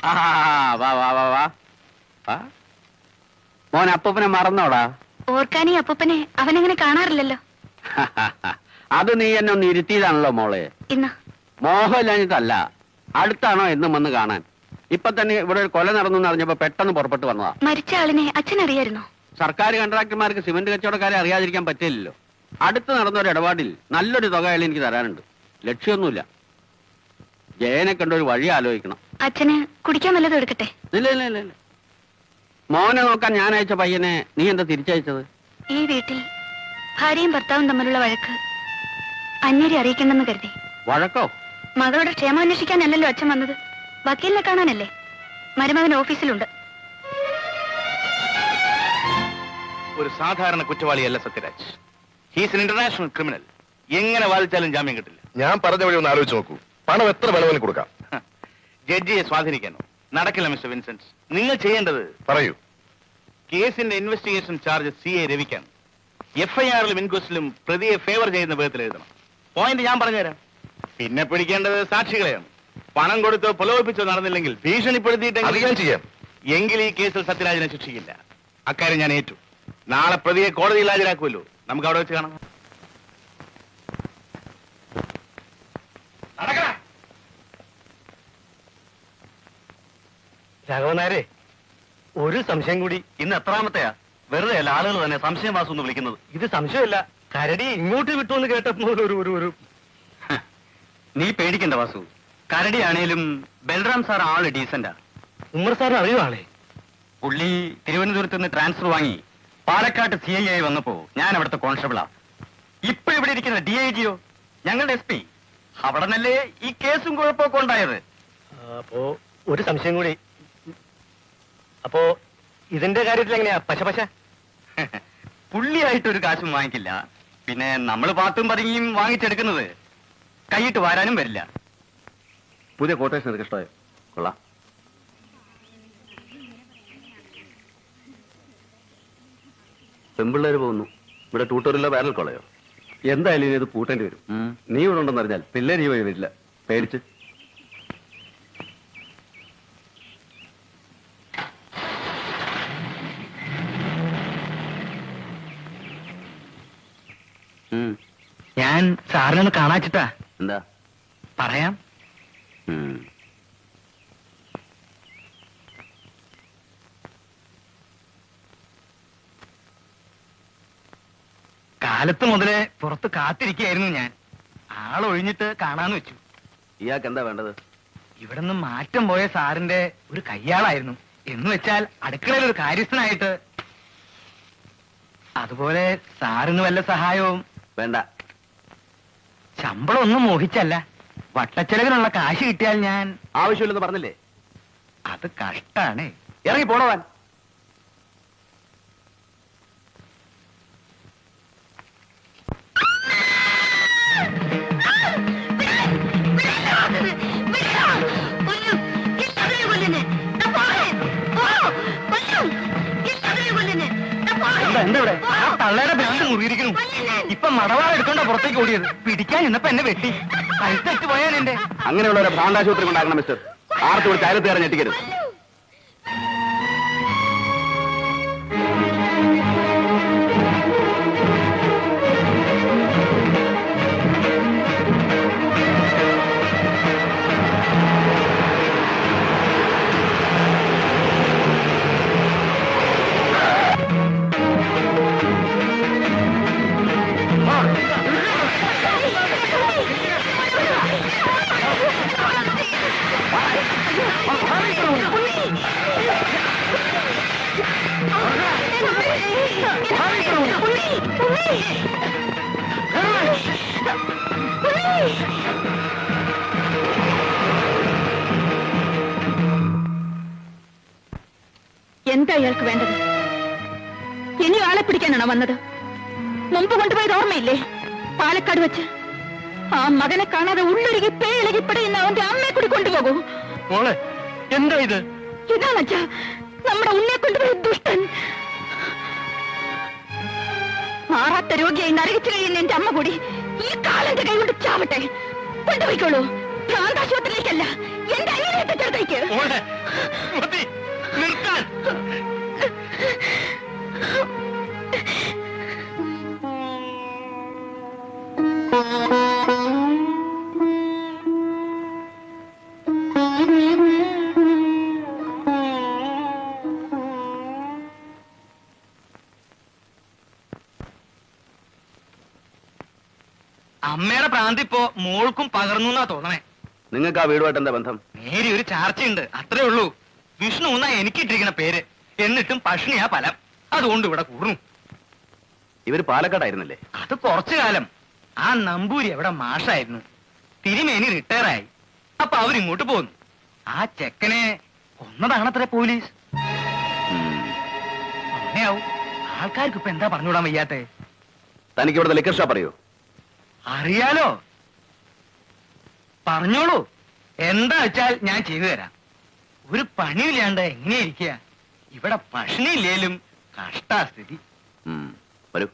വാ വാ വാ വാ മോൻ അപ്പൂപ്പനെ മറന്നോടാ? ഓർക്കാനീ അപ്പൂപ്പനെ അവനെങ്ങനെ കാണാറില്ലല്ലോ. അത് നീ എന്നെ ഒന്ന് ഇരുത്തിയതാണല്ലോ മോളെ. ഇന്ന് മോഹമില്ലാഞ്ഞിട്ടല്ല, അടുത്താണോ എന്നും വന്ന് കാണാൻ. ഇപ്പൊ തന്നെ ഇവിടെ ഒരു കൊല നടന്നു അറിഞ്ഞപ്പോ പെട്ടെന്ന് പുറപ്പെട്ടു വന്നതാ. മരിച്ച ആളിനെ അച്ഛൻ അറിയായിരുന്നോ? സർക്കാർ കോൺട്രാക്ടർമാർക്ക് സിമന്റ് കച്ചവടക്കാരെ അറിയാതിരിക്കാൻ പറ്റില്ലല്ലോ. അടുത്ത് നടന്ന ഒരു ഇടപാടിൽ നല്ലൊരു തുക അയാൾ എനിക്ക് തരാനുണ്ട്. ലക്ഷ്യമൊന്നുമില്ല. ജയനെ കണ്ടൊരു വഴി ആലോചിക്കണം. അച്ഛന് കുടിക്കാൻ വല്ലതും എടുക്കട്ടെ? ഇല്ല ഇല്ല ഇല്ല ഇല്ല. മോനെ നോക്കാൻ ഞാൻ അയച്ച പയ്യനെ നീ എന്താ തിരിച്ചയച്ചത്? ഈ വീട്ടിൽ ഭാര്യയും ഭർത്താവും തമ്മിലുള്ള വഴക്ക് അന്യരെ അറിയിക്കണമെന്ന് കരുതി. വഴക്കോ? മകളുടെ ക്ഷേമം അന്വേഷിക്കാനല്ലല്ലോ അച്ഛൻ വന്നത്, വക്കീലിനെ കാണാനല്ലേ. മരുമകൻ ഓഫീസിലുണ്ട്. ഒരു സാധാരണ കുറ്റവാളിയല്ല Sathyaraj. He's an international criminal. എങ്ങനെ വാദിച്ചാലും ജാമ്യം കിട്ടില്ല. ഞാൻ പറഞ്ഞ വഴി ഒന്ന് ആലോചിച്ച് നോക്കൂ. പണം എത്ര വേണമെങ്കിലും കൊടുക്കാം. ജഡ്ജിയെ സ്വാധീനിക്കാനോ? നടക്കില്ല മിസ്റ്റർ വിൻസെന്റ്. നിങ്ങൾ ചെയ്യേണ്ടത് പറയൂ. കേസിന്റെ ഇൻവെസ്റ്റിഗേഷൻ ചാർജ് CA രവിക്കാണ്. FIR-ലും ഇൻക്വസ്റ്റിലും പ്രതിയെ ഫേവർ ചെയ്യുന്ന വിധത്തിൽ എഴുതണം. പോയിന്റ് ഞാൻ പറഞ്ഞുതരാം. പിന്നെ പിടിക്കേണ്ടത് സാക്ഷികളെയാണ്. പണം കൊടുത്തോ പ്രലോഭിപ്പിച്ചോ നടന്നില്ലെങ്കിൽ ഭീഷണിപ്പെടുത്തിയിട്ടെങ്കിൽ ചെയ്യാം. എങ്കിൽ ഈ കേസിൽ സത്യരാജിനെ ശിക്ഷിക്കില്ല. അക്കാര്യം ഞാൻ ഏറ്റു. നാളെ പ്രതിയെ കോടതിയിൽ ഹാജരാക്കുമല്ലോ. നമുക്ക് അവിടെ വെച്ച് കാണാം. രാഘവനാരെ, ഒരു സംശയം കൂടി. ഇന്ന് എത്രാമത്തെയാ? വെറുതെ അല്ല ആളുകൾ തന്നെ സംശയം വാസു എന്ന് വിളിക്കുന്നത്. ഇത് സംശയമല്ല, കരടി ഇങ്ങോട്ട് വിട്ടുവെന്ന് കേട്ടപ്പോൾ ഒരു നീ പേടിക്കണ്ട വാസു. കരടി ആണേലും ബൽറാം സാർ ആള് ഡീസന്റാ. ഉമ്മർ സാറിന് അറിയോ ആളെ? പുള്ളി തിരുവനന്തപുരത്ത് നിന്ന് ട്രാൻസ്ഫർ വാങ്ങി പാലക്കാട്ട് CI ആയി വന്നപ്പോ ഞാൻ അവിടുത്തെ കോൺസ്റ്റബിളാ. ഇപ്പൊ ഇവിടെ ഇരിക്കുന്ന DIGയോ ഞങ്ങളുടെ SP. അവിടെ നല്ലേ ഈ കേസും കുഴപ്പമൊക്കെ ഉണ്ടായത്. അപ്പോ ഒരു സംശയം കൂടി. അപ്പോ ഇതിന്റെ കാര്യത്തിൽ എങ്ങനെയാ പശ? പുള്ളിയായിട്ടൊരു കാശും വാങ്ങിക്കില്ല. പിന്നെ നമ്മൾ പാത്തും പതുങ്ങിയും വാങ്ങിച്ചെടുക്കുന്നത് കൈയിട്ട് വാരാനും വരില്ല. പുതിയ കോട്ടേഷൻ നിനക്ക് ഇഷ്ടമായോ? കൊള്ളാം. പെമ്പിള്ളേര് പോകുന്നു. ഇവിടെ ട്യൂട്ടോറിയല്ലോ ബാരൽ കൊള്ളയോ? എന്തായാലും ഇത് പൂട്ടേണ്ടി വരും. നീ ഇവിടെ ഉണ്ടെന്ന് അറിഞ്ഞാൽ പിള്ളേർ ഈ വഴി വരില്ല, പേടിച്ച്. ഞാൻ സാറിനൊന്ന് കാണാച്ചിട്ടാ. എന്താ പറയാം? കാലത്ത് മുതലേ പുറത്ത് കാത്തിരിക്കുകയായിരുന്നു ഞാൻ. ആളൊഴിഞ്ഞിട്ട് കാണാന്ന് വെച്ചു. ഇയാൾക്ക് എന്താ വേണ്ടത്? ഇവിടെ നിന്ന് മാറ്റം പോയ സാറിന്റെ ഒരു കയ്യാളായിരുന്നു. എന്ന് വെച്ചാൽ അടുക്കളയിൽ ഒരു കാര്യസ്ഥനായിട്ട്. അതുപോലെ സാറിന് വല്ല സഹായവും വേണ്ട. ശമ്പളം ഒന്നും മോഹിച്ചല്ല, വട്ടച്ചെലവിനുള്ള കാശ് കിട്ടിയാൽ ഞാൻ. ആവശ്യമില്ലെന്ന് പറഞ്ഞില്ലേ? അത് കഷ്ടാണ്. ഇറങ്ങി പോണവാൻ. എന്താ ഇവിടെ? തള്ളയുടെ ബ്രാൻഡ് മുറിയിരിക്കുന്നു. ഇപ്പൊ മടവാള എടുത്തോണ്ടാ പുറത്തേക്ക് ഓടിയത്. പിടിക്കാൻ ഇന്നപ്പോ എന്നെ വെട്ടി കഴുത്തെറ്റ് പോയാൻ എന്റെ. അങ്ങനെയുള്ള ഒരു ഭ്രാന്താശുപത്രി ഉണ്ടാക്കണം മിസ്റ്റർ. ആർക്കും ഒരു ചായത്ത് കയറി ഞെട്ടിക്കരുത്. എന്താ ഇയാൾക്ക് വേണ്ടത്? ഇനി ആളെ പിടിക്കാനാണോ വന്നത്? മുമ്പ് കൊണ്ടുപോയത് ഓർമ്മയില്ലേ? പാലക്കാട് വെച്ച് ആ മകനെ കാണാതെ ഉള്ളൊരുകി പേയിളകി പിടയുന്ന അവന്റെ അമ്മയെ കൂടി കൊണ്ടുപോകൂ. മോളെ എന്താ ഇത്? ഇതാണച്ചാ നമ്മുടെ ഉണ്ണിയെ കൊണ്ടുപോയ ദുഷ്ടൻ. മാറാത്ത രോഗിയായി നരകിച്ചു കഴിയുന്ന എന്റെ അമ്മ കൂടി ഈ കാലന്റെ കൈ കൊണ്ട് ചാവട്ടെ. കൊണ്ടുപോയിക്കോളൂ. ഭ്രാന്താശുപത്രിയിലേക്കല്ല, എന്റെ അനിയനെ തെറ്റെടുത്തേക്ക്. അമ്മയുടെ പ്രാന്തി ഇപ്പോ മോൾക്കും പകർന്നു എന്നാ തോന്നണേ. നിങ്ങൾക്ക് ആ വീടുമായിട്ട് എന്താ ബന്ധം? നേരി ഒരു ചാർച്ചയുണ്ട്, അത്രേ ഉള്ളൂ. വിഷ്ണു എന്നാ എനിക്കിട്ടിരിക്കണ പേര്. എന്നിട്ടും പഷ്ണിയാ ഫലം. അതുകൊണ്ട് ഇവിടെ കൂടുന്നു. ഇവര് പാലക്കാടായിരുന്നല്ലേ? അത് കുറച്ചു കാലം. ആ നമ്പൂരി എവിടെ മാഷായിരുന്നു. തിരുമേനി റിട്ടയറായി. അപ്പൊ അവരിങ്ങോട്ട് പോന്നു. ആ ചെക്കനെ കൊന്നതാണത്രേ പോലീസ്. അങ്ങനെയാവും. ആൾക്കാർക്ക് ഇപ്പൊ എന്താ പറഞ്ഞുവിടാൻ വയ്യാത്തെ? തനിക്ക് ഇവിടുത്തെ ലിക്കർ ഷോപ്പ് അറിയോ? അറിയാലോ, പറഞ്ഞോളൂ. എന്താ വെച്ചാൽ ഞാൻ ചെയ്തു തരാം. ഒരു പണിയില്ലാണ്ട് എങ്ങനെ ഇരിക്കുക? ഇവിടെ പഷ്ണിയില്ലേലും കഷ്ടാസ്ഥിതി. വരൂ.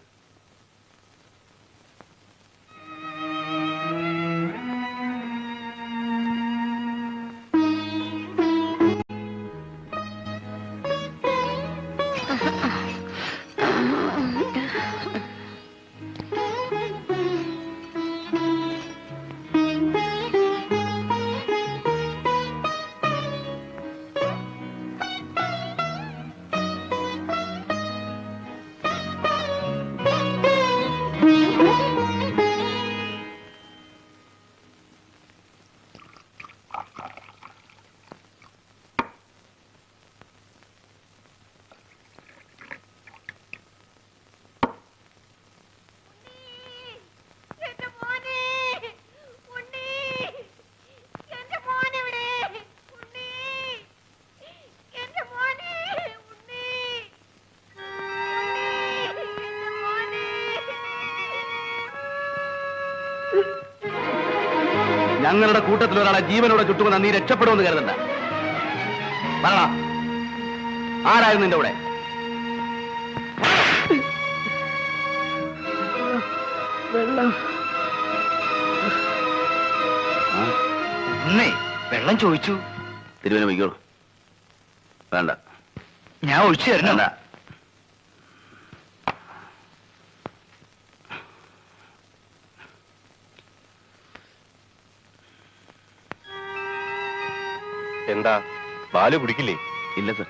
ഞങ്ങളുടെ കൂട്ടത്തിൽ ഒരാളെ ജീവനോടെ ചുട്ടുമെന്ന് നീ രക്ഷപ്പെടുമെന്ന് കരുതണ്ട. പറയണ, ആരായിരുന്നു നിന്റെ കൂടെ? വെള്ളം ചോദിച്ചു. തിരുവന വയ്ക്കോളൂ. വേണ്ട, ഞാൻ ഒഴിച്ചു തരണ. എന്താ ബാലു കുടിക്കില്ലേ? ഇല്ല സർ.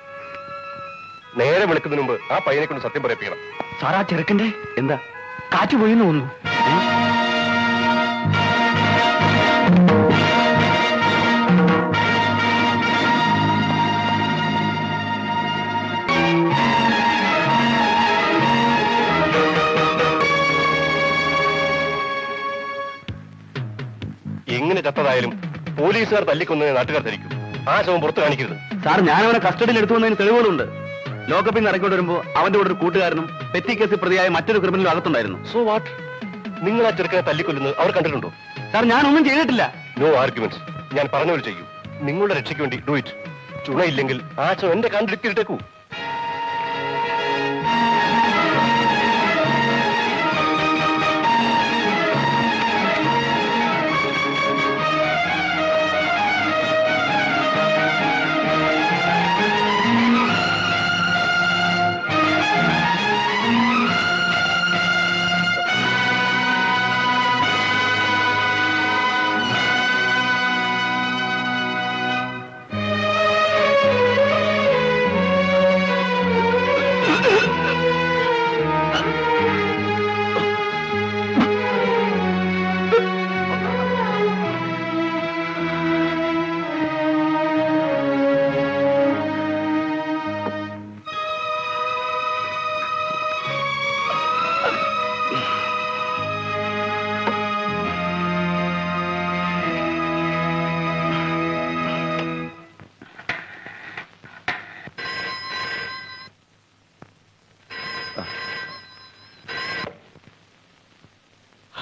നേരെ വിളിക്കുന്നതിന് മുമ്പ് ആ പയ്യനെ കൊണ്ട് സത്യം പറയിപ്പിക്കണം. സാർ, ആ ചെറുക്കന്റെ എന്താ കാറ്റ് പോയി തോന്നുന്നു. എങ്ങനെ ചത്തതായാലും പോലീസുകാർ തല്ലിക്കൊന്നതിന് നാട്ടുകാർ ധരിക്കും. ആ ശവം പുറത്ത് കാണിക്കരുത്. സാർ, ഞാനവനെ കസ്റ്റഡിയിൽ എടുത്തു വന്നതിന് തെളിവുകളുണ്ട്. ലോക്കപ്പിൽ നിന്ന് ഇറക്കിക്കൊണ്ട് വരുമ്പോ അവന്റെ കൂടെ ഒരു കൂട്ടുകാരനും പെറ്റി കേസിൽ പ്രതിയായ മറ്റൊരു ക്രിമിനലും അകത്തുണ്ടായിരുന്നു. So what? നിങ്ങൾ ആ ചെറുക്കനെ തല്ലിക്കൊല്ലുന്നത് അവർ കണ്ടിട്ടുണ്ടോ? സാർ, ഞാനൊന്നും ചെയ്തിട്ടില്ല. No arguments. ഞാൻ പറഞ്ഞവർ ചെയ്യൂ. നിങ്ങളുടെ രക്ഷയ്ക്ക് വേണ്ടി ഡു ഇറ്റ്. ചുണയില്ലെങ്കിൽ ആ ശവം എന്റെ കണ്ടിരിക്കിട്ടേക്കൂ.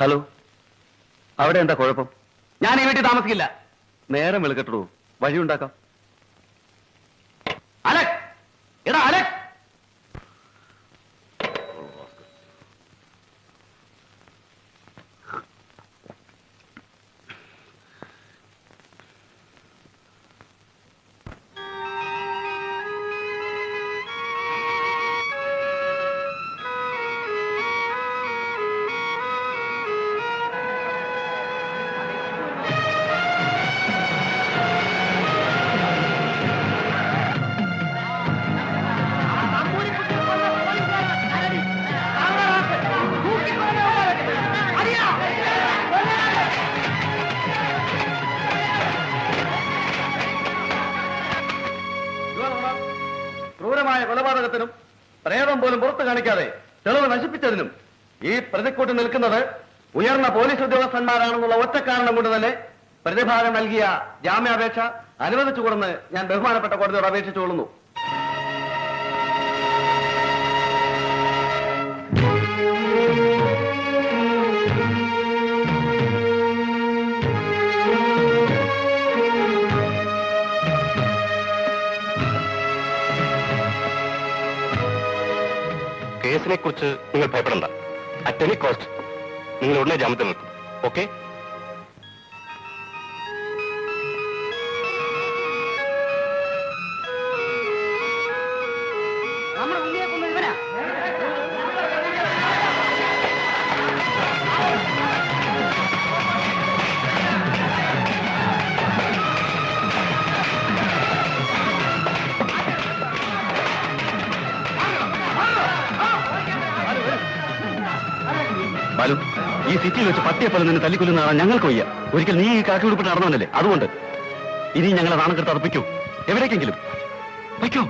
ഹലോ, അവിടെ എന്താ കുഴപ്പം? ഞാൻ ഈ വീട്ടിൽ താമസിക്കില്ല. നേരം വെളുക്കട്ടോ, വഴി ഉണ്ടാക്കാം. അലക്, എടാ അലക്. ക്രൂരമായ കൊലപാതകത്തിനും പ്രേതം പോലും പുറത്തു കാണിക്കാതെ തെളിവ് നശിപ്പിച്ചതിനും ഈ പ്രതിക്കൂട്ടി നിൽക്കുന്നത് ഉയർന്ന പോലീസ് ഉദ്യോഗസ്ഥന്മാരാണെന്നുള്ള ഒറ്റ കാരണം കൊണ്ട് തന്നെ പ്രതിഭാഗം നൽകിയ ജാമ്യാപേക്ഷ അനുവദിച്ചുകൊണ്ടെന്ന് ഞാൻ ബഹുമാനപ്പെട്ട കോടതിയോട് അപേക്ഷിച്ചുകൊള്ളുന്നു. കേസിനെ കുറിച്ച് നിങ്ങൾ ഭയപ്പെടണ്ട. അറ്റ് എനി കോസ്റ്റ് നിങ്ങൾ ഉടനെ ജാമ്യത്തിൽ നിൽക്കും. ഓക്കെ? ബാലു, ഈ സിറ്റിയിൽ വെച്ച് പട്ടിയെപ്പോലെ നിന്നെ തല്ലിക്കൊല്ലുന്നതാണ് ഞങ്ങൾക്ക് വയ്യ. ഒരിക്കൽ നീ ഈ കാക്കി ഉടുപ്പിട്ട് നടന്നവനല്ലേ, അതുകൊണ്ട് ഇനി ഞങ്ങളെ നാണം കെടുത്ത് അർപ്പിക്കൂ. എവിടേക്കെങ്കിലും വയ്ക്കോ.